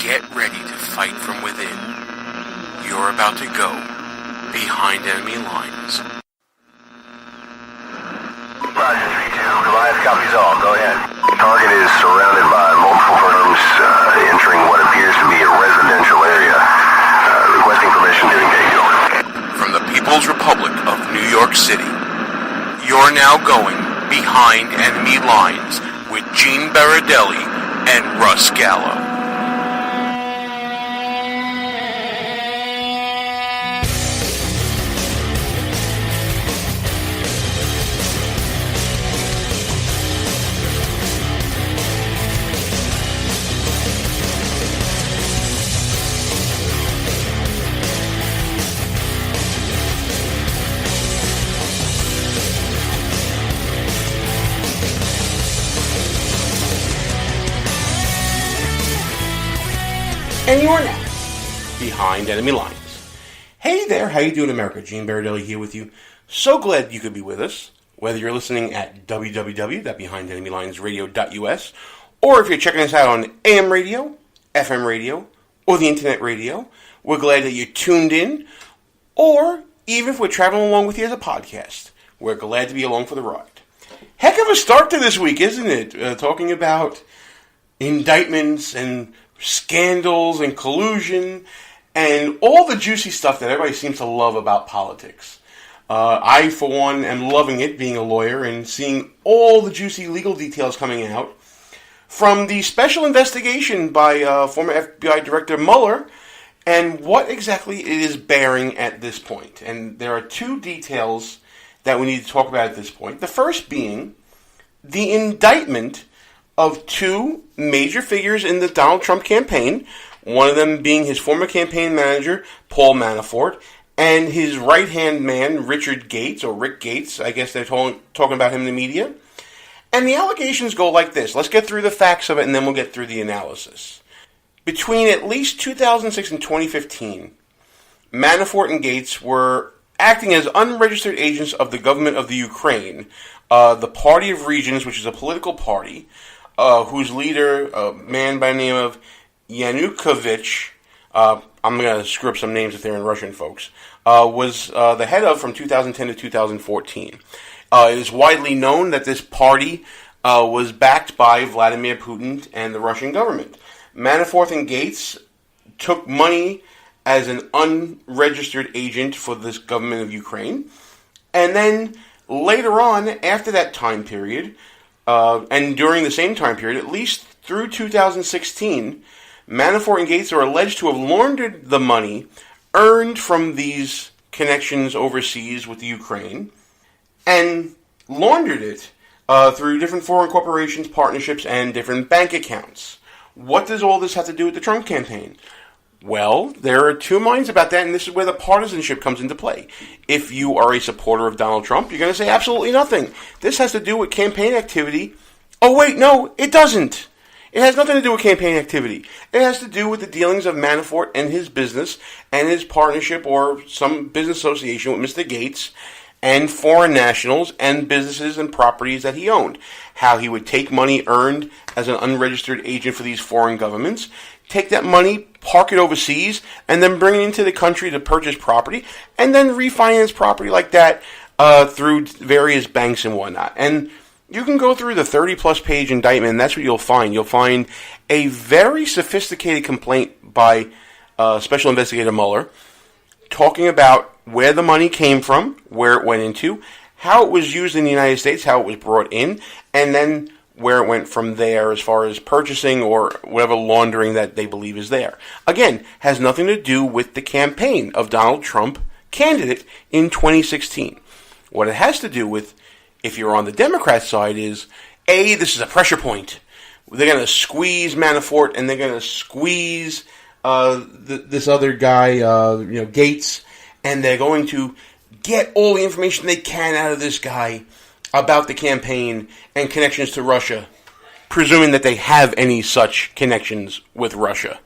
Get ready to fight from within. You're about to go behind enemy lines. Roger, 3-2. Goliath copies all. Go ahead. Target is surrounded by multiple firms entering what appears to be a residential area. Requesting permission to engage. From the People's Republic of New York City, you're now going behind enemy lines with Gene Baradelli and Russ Gallo. And you are now behind enemy lines. Hey there, how you doing, America? Gene Baradelli here with you. So glad you could be with us, whether you're listening at www.BehindEnemyLinesRadio.us, or if you're checking us out on AM radio, FM radio, or the internet radio. We're glad that you tuned in, or even if we're traveling along with you as a podcast, we're glad to be along for the ride. Heck of a start to this week, isn't it? Talking about indictments and scandals and collusion and all the juicy stuff that everybody seems to love about politics. I, for one, am loving it, being a lawyer, and seeing all the juicy legal details coming out from the special investigation by former FBI Director Mueller and what exactly it is bearing at this point. And there are two details that we need to talk about at this point. The first being the indictment of two major figures in the Donald Trump campaign, one of them being his former campaign manager, Paul Manafort, and his right-hand man, Richard Gates, or Rick Gates, I guess they're talking about him in the media. And the allegations go like this. Let's get through the facts of it, and then we'll get through the analysis. Between at least 2006 and 2015, Manafort and Gates were acting as unregistered agents of the government of the Ukraine, the Party of Regions, which is a political party, whose leader, a man by the name of Yanukovych, I'm going to screw up some names if they're in Russian, folks, was the head of from 2010 to 2014. It is widely known that this party was backed by Vladimir Putin and the Russian government. Manafort and Gates took money as an unregistered agent for this government of Ukraine, and then later on, after that time period, and during the same time period, at least through 2016, Manafort and Gates are alleged to have laundered the money earned from these connections overseas with the Ukraine and laundered it through different foreign corporations, partnerships, and different bank accounts. What does all this have to do with the Trump campaign? Well, there are two minds about that, and this is where the partisanship comes into play. If you are a supporter of Donald Trump, you're going to say absolutely nothing. This has to do with campaign activity. Oh, wait, no, it doesn't. It has nothing to do with campaign activity. It has to do with the dealings of Manafort and his business and his partnership or some business association with Mr. Gates and foreign nationals and businesses and properties that he owned. How he would take money earned as an unregistered agent for these foreign governments, take that money, park it overseas, and then bring it into the country to purchase property, and then refinance property like that through various banks and whatnot. And you can go through the 30-plus page indictment, and that's what you'll find. You'll find a very sophisticated complaint by Special Investigator Mueller talking about where the money came from, where it went into, how it was used in the United States, how it was brought in, and then where it went from there as far as purchasing or whatever laundering that they believe is there. Again, has nothing to do with the campaign of Donald Trump, candidate, in 2016. What it has to do with, if you're on the Democrat side, is, A, this is a pressure point. They're going to squeeze Manafort, and they're going to squeeze this other guy, Gates, and they're going to get all the information they can out of this guy about the campaign and connections to Russia, presuming that they have any such connections with Russia.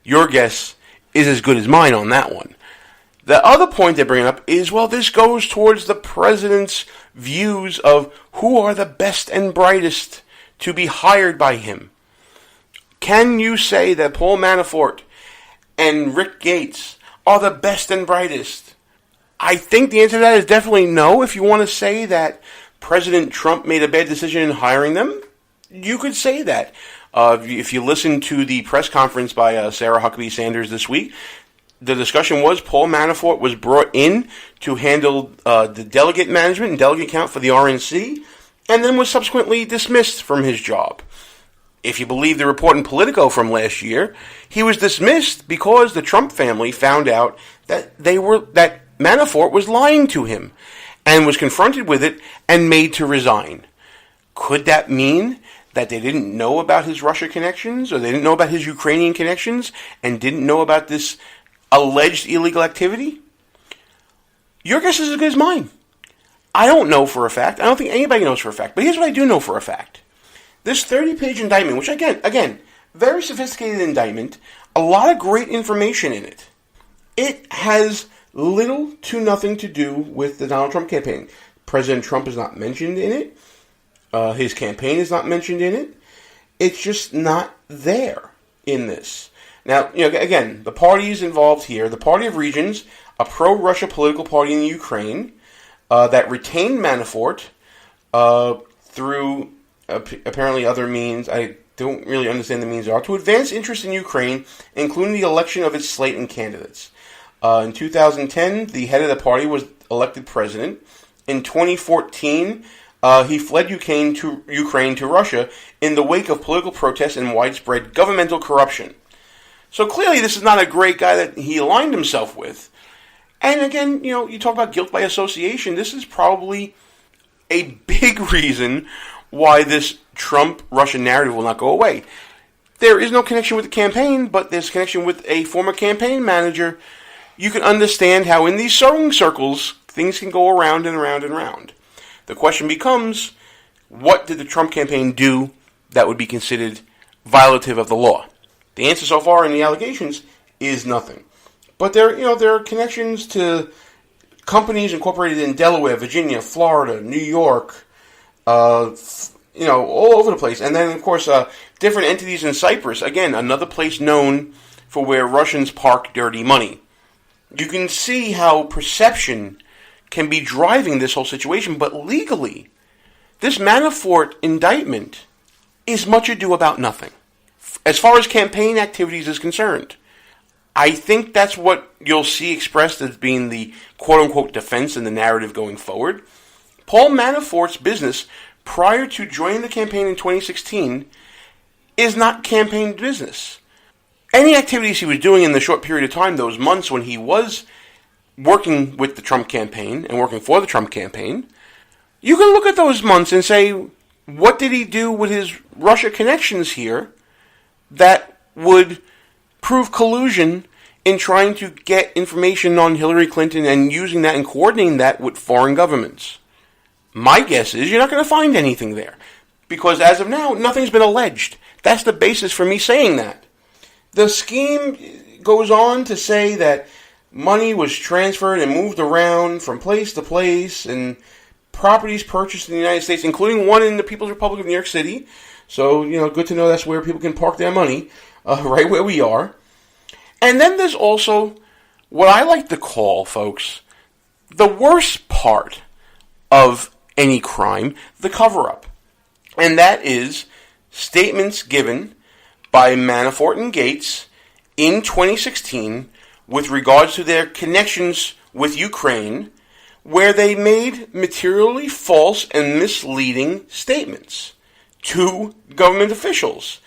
Your guess is as good as mine on that one. The other point they bring up is, well, this goes towards the president's views of who are the best and brightest to be hired by him. Can you say that Paul Manafort and Rick Gates are the best and brightest? I think the answer to that is definitely no. If you want to say that President Trump made a bad decision in hiring them, you could say that. If you listen to the press conference by Sarah Huckabee Sanders this week, the discussion was Paul Manafort was brought in to handle the delegate management and delegate count for the RNC, and then was subsequently dismissed from his job. If you believe the report in Politico from last year, he was dismissed because the Trump family found out that that Manafort was lying to him, and was confronted with it and made to resign. Could that mean that they didn't know about his Russia connections, or they didn't know about his Ukrainian connections, and didn't know about this alleged illegal activity? Your guess is as good as mine. I don't know for a fact. I don't think anybody knows for a fact. But here's what I do know for a fact. This 30-page indictment, which again, very sophisticated indictment, a lot of great information in it. It has little to nothing to do with the Donald Trump campaign. President Trump is not mentioned in it. His campaign is not mentioned in it. It's just not there in this. Now, again, the parties involved here, the Party of Regions, a pro-Russia political party in the Ukraine that retained Manafort through apparently other means. I don't really understand the means they are, to advance interest in Ukraine, including the election of its slate and candidates. In 2010, the head of the party was elected president. In 2014, he fled Ukraine to Russia in the wake of political protests and widespread governmental corruption. So clearly this is not a great guy that he aligned himself with. And again, you talk about guilt by association. This is probably a big reason why this Trump-Russia narrative will not go away. There is no connection with the campaign, but there's connection with a former campaign manager. You can understand how in these sewing circles, things can go around and around and around. The question becomes, what did the Trump campaign do that would be considered violative of the law? The answer so far in the allegations is nothing. But there are connections to companies incorporated in Delaware, Virginia, Florida, New York, all over the place. And then, of course, different entities in Cyprus. Again, another place known for where Russians park dirty money. You can see how perception can be driving this whole situation, but legally, this Manafort indictment is much ado about nothing. As far as campaign activities is concerned, I think that's what you'll see expressed as being the quote-unquote defense in the narrative going forward. Paul Manafort's business prior to joining the campaign in 2016 is not campaign business. Any activities he was doing in the short period of time, those months when he was working with the Trump campaign and working for the Trump campaign, you can look at those months and say, what did he do with his Russia connections here that would prove collusion in trying to get information on Hillary Clinton and using that and coordinating that with foreign governments? My guess is you're not going to find anything there, because as of now, nothing's been alleged. That's the basis for me saying that. The scheme goes on to say that money was transferred and moved around from place to place, and properties purchased in the United States, including one in the People's Republic of New York City. So, good to know that's where people can park their money, right where we are. And then there's also what I like to call, folks, the worst part of any crime, the cover-up. And that is statements given by Manafort and Gates in 2016 with regards to their connections with Ukraine, where they made materially false and misleading statements to government officials,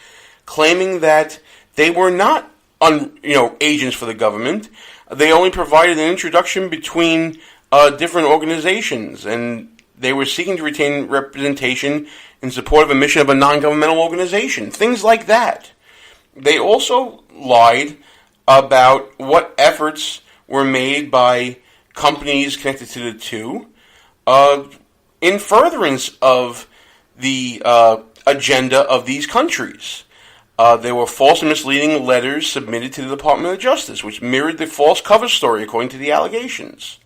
claiming that they were not agents for the government. They only provided an introduction between different organizations, and they were seeking to retain representation in support of a mission of a non-governmental organization. Things like that. They also lied about what efforts were made by companies connected to the two in furtherance of the agenda of these countries. There were false and misleading letters submitted to the Department of Justice, which mirrored the false cover story according to the allegations.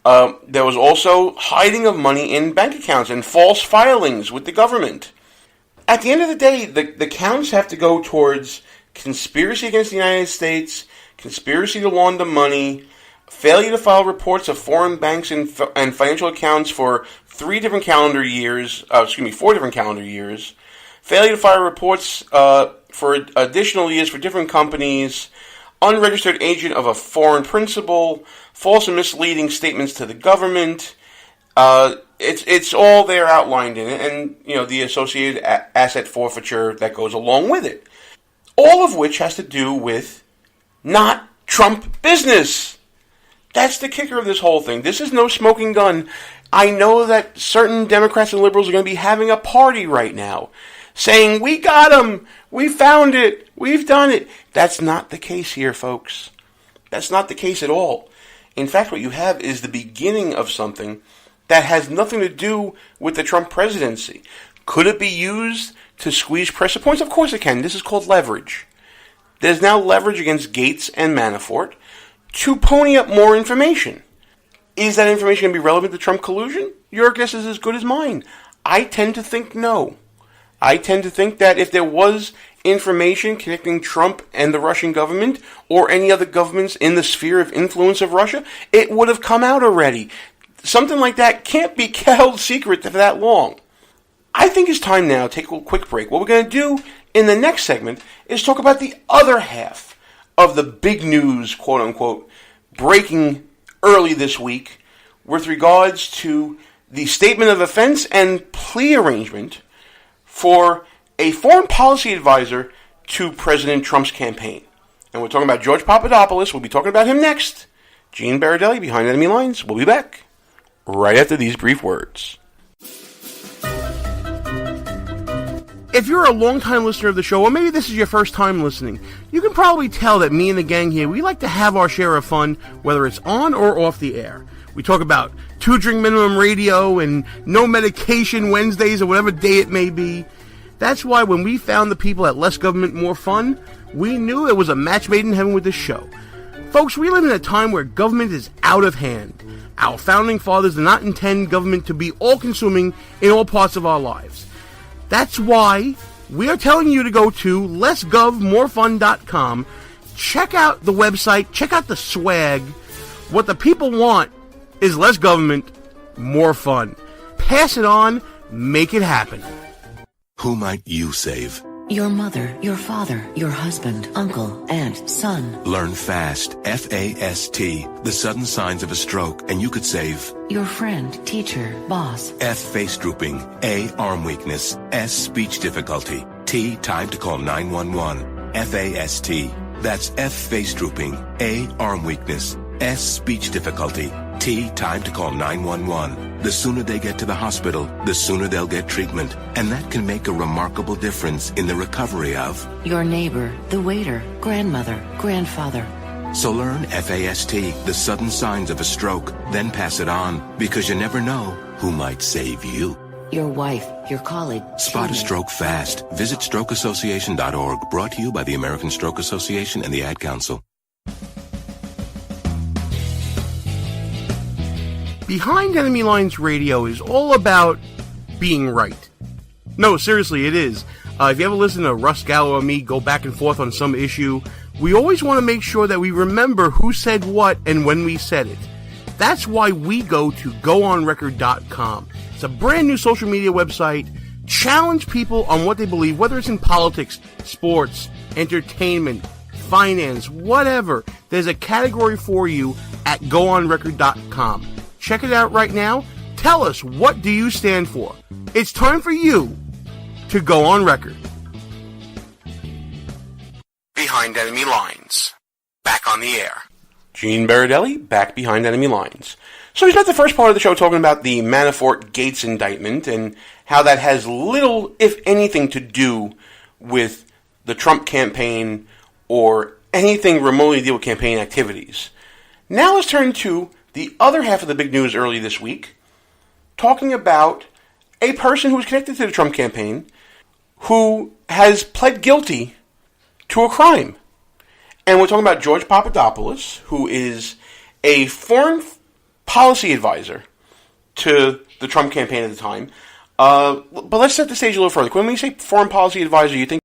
There was also hiding of money in bank accounts and false filings with the government. At the end of the day, the counts have to go towards conspiracy against the United States, conspiracy to launder money, failure to file reports of foreign banks and financial accounts for 4 different calendar years, failure to file reports for additional years for different companies, unregistered agent of a foreign principal, false and misleading statements to the government. It's all there outlined in it, and the associated asset forfeiture that goes along with it. All of which has to do with not Trump business. That's the kicker of this whole thing. This is no smoking gun. I know that certain Democrats and liberals are going to be having a party right now, saying, we got him, we found it, we've done it. That's not the case here, folks. That's not the case at all. In fact, what you have is the beginning of something that has nothing to do with the Trump presidency. Could it be used to squeeze pressure points? Of course it can. This is called leverage. There's now leverage against Gates and Manafort to pony up more information. Is that information going to be relevant to Trump collusion? Your guess is as good as mine. I tend to think no. I tend to think that if there was information connecting Trump and the Russian government or any other governments in the sphere of influence of Russia, it would have come out already. Something like that can't be held secret for that long. I think it's time now to take a quick break. What we're going to do in the next segment is talk about the other half of the big news, quote-unquote, breaking early this week with regards to the statement of offense and plea arrangement for a foreign policy advisor to President Trump's campaign. And we're talking about George Papadopoulos. We'll be talking about him next. Gene Baradelli, Behind Enemy Lines. We'll be back right after these brief words. If you're a long-time listener of the show, or maybe this is your first time listening, you can probably tell that me and the gang here, we like to have our share of fun, whether it's on or off the air. We talk about 2-drink minimum radio and no medication Wednesdays or whatever day it may be. That's why when we found the people at Less Government, More Fun, we knew it was a match made in heaven with this show. Folks, we live in a time where government is out of hand. Our founding fathers did not intend government to be all-consuming in all parts of our lives. That's why we are telling you to go to lessgovmorefun.com, check out the website, check out the swag. What the people want is less government, more fun. Pass it on, make it happen. Who might you save? Your mother, your father, your husband, uncle, aunt, son. Learn FAST, F-A-S-T, the sudden signs of a stroke, and you could save. Your friend, teacher, boss. F, face drooping. A, arm weakness. S, speech difficulty. T, time to call 911. F-A-S-T. That's F, face drooping. A, arm weakness. S, speech difficulty. T, time to call 911. The sooner they get to the hospital, the sooner they'll get treatment. And that can make a remarkable difference in the recovery of your neighbor, the waiter, grandmother, grandfather. So learn FAST, the sudden signs of a stroke, then pass it on, because you never know who might save you. Your wife, your colleague. Spot a teammate. stroke fast. Visit strokeassociation.org, brought to you by the American Stroke Association and the Ad Council. Behind Enemy Lines Radio is all about being right. No, seriously, it is. If you ever listen to Russ Gallo or me go back and forth on some issue, we always want to make sure that we remember who said what and when we said it. That's why we go to GoOnRecord.com. It's a brand new social media website. Challenge people on what they believe, whether it's in politics, sports, entertainment, finance, whatever. There's a category for you at GoOnRecord.com. Check it out right now. Tell us, what do you stand for? It's time for you to go on record. Behind Enemy Lines. Back on the air. Gene Baradelli, back behind Enemy Lines. So we spent the first part of the show talking about the Manafort-Gates indictment and how that has little, if anything, to do with the Trump campaign or anything remotely to deal with campaign activities. Now let's turn to the other half of the big news early this week, talking about a person who was connected to the Trump campaign who has pled guilty to a crime. And we're talking about George Papadopoulos, who is a foreign policy advisor to the Trump campaign at the time. But let's set the stage a little further. When we say foreign policy advisor, you think